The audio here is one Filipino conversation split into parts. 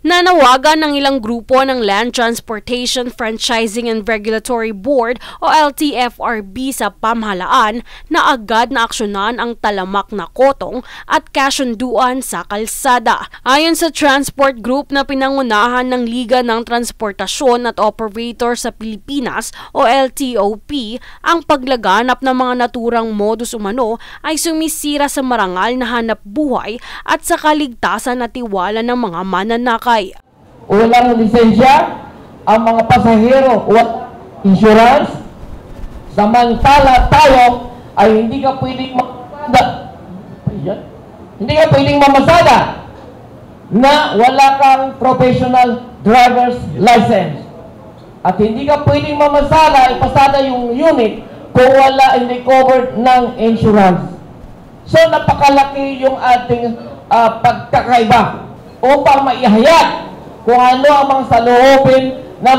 Nanawagan ng ilang grupo ng Land Transportation Franchising and Regulatory Board o LTFRB sa pamahalaan na agad na aksyonan ang talamak na kotong at kasunduan sa kalsada. Ayon sa Transport Group na pinangunahan ng Liga ng Transportasyon at Operator sa Pilipinas o LTOP, ang paglaganap ng mga naturang modus umano ay sumisira sa marangal na hanap buhay at sa kaligtasan at tiwala ng mga mananakay. Walang lisensya ang mga pasahero, insurance, samantala tayo ay hindi ka pwedeng mamasada na wala kang professional driver's license. At hindi ka pwedeng mamasada, ipasada yung unit kung hindi covered ng insurance. So napakalaki yung ating pagkakaiba upang maihayag kung ano ang mga saloobin na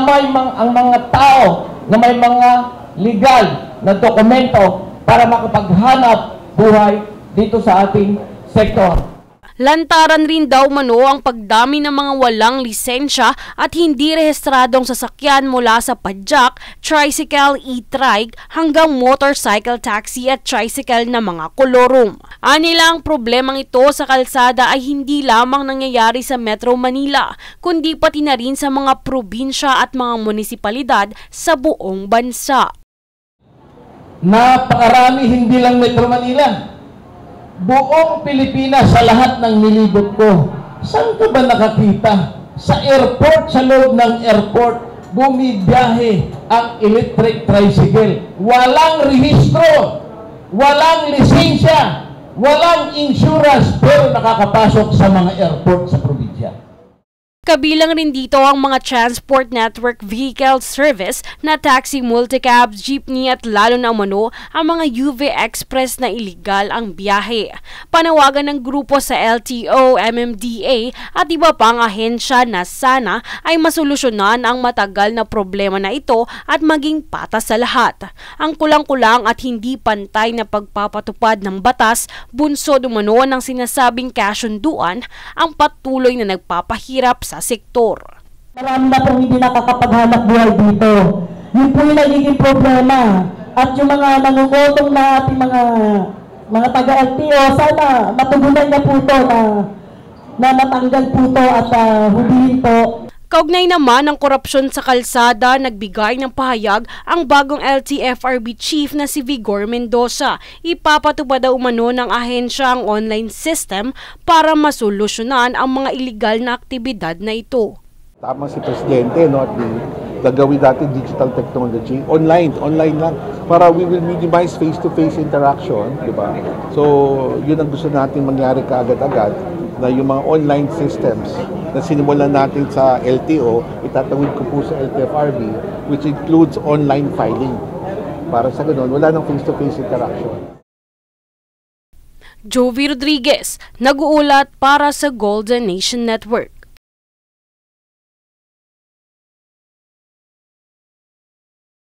ang mga tao na may mga legal na dokumento para makapaghanap buhay dito sa ating sektor. Lantaran rin daw mano ang pagdami ng mga walang lisensya at hindi rehistradong sasakyan mula sa padjak, tricycle, e-trike hanggang motorcycle taxi at tricycle na mga kolorum. Anila ang problemang ito sa kalsada ay hindi lamang nangyayari sa Metro Manila, kundi pati na rin sa mga probinsya at mga munisipalidad sa buong bansa. Napakarami, hindi lang Metro Manila. Buong Pilipinas, sa lahat ng nilibot ko, saan ka ba nakakita? Sa airport, sa loob ng airport, bumibiyahe ang electric tricycle. Walang rehistro, walang lisensya, walang insurance, pero nakakapasok sa mga airport sa probinsya. Kabilang rin dito ang mga Transport Network Vehicle Service na taxi, multicabs, jeepney at lalo na umano ang mga UV Express na iligal ang biyahe. Panawagan ng grupo sa LTO, MMDA at iba pang ahensya na sana ay masolusyonan ang matagal na problema na ito at maging patas sa lahat. Ang kulang-kulang at hindi pantay na pagpapatupad ng batas, bunsod umano ng sinasabing kasunduan ang patuloy na nagpapahirap sa sektor. Marami na pong hindi nakakapaghanap buhay dito. Yun po yung nagiging problema. At yung mga nangungutong na ating mga taga-LTO, sana matugunan na po ito na matanggal po ito at hubihin po. Kaugnay naman ng korupsyon sa kalsada, nagbigay ng pahayag ang bagong LTFRB chief na si Vigor Mendoza. Ipapatupad daw umano ng ahensya ang online system para masolusyonan ang mga iligal na aktibidad na ito. Tama si Presidente, no, at gagawin natin digital technology, online lang, para we will minimize face-to-face interaction, di ba? So, yun ang gusto natin mangyari kaagad-agad, na yung mga online systems na sinimulan natin sa LTO, itatawid ko po sa LTFRB, which includes online filing. Para sa ganun, wala nang face-to-face interaction. Jovi Rodriguez, nag-uulat para sa Golden Nation Network.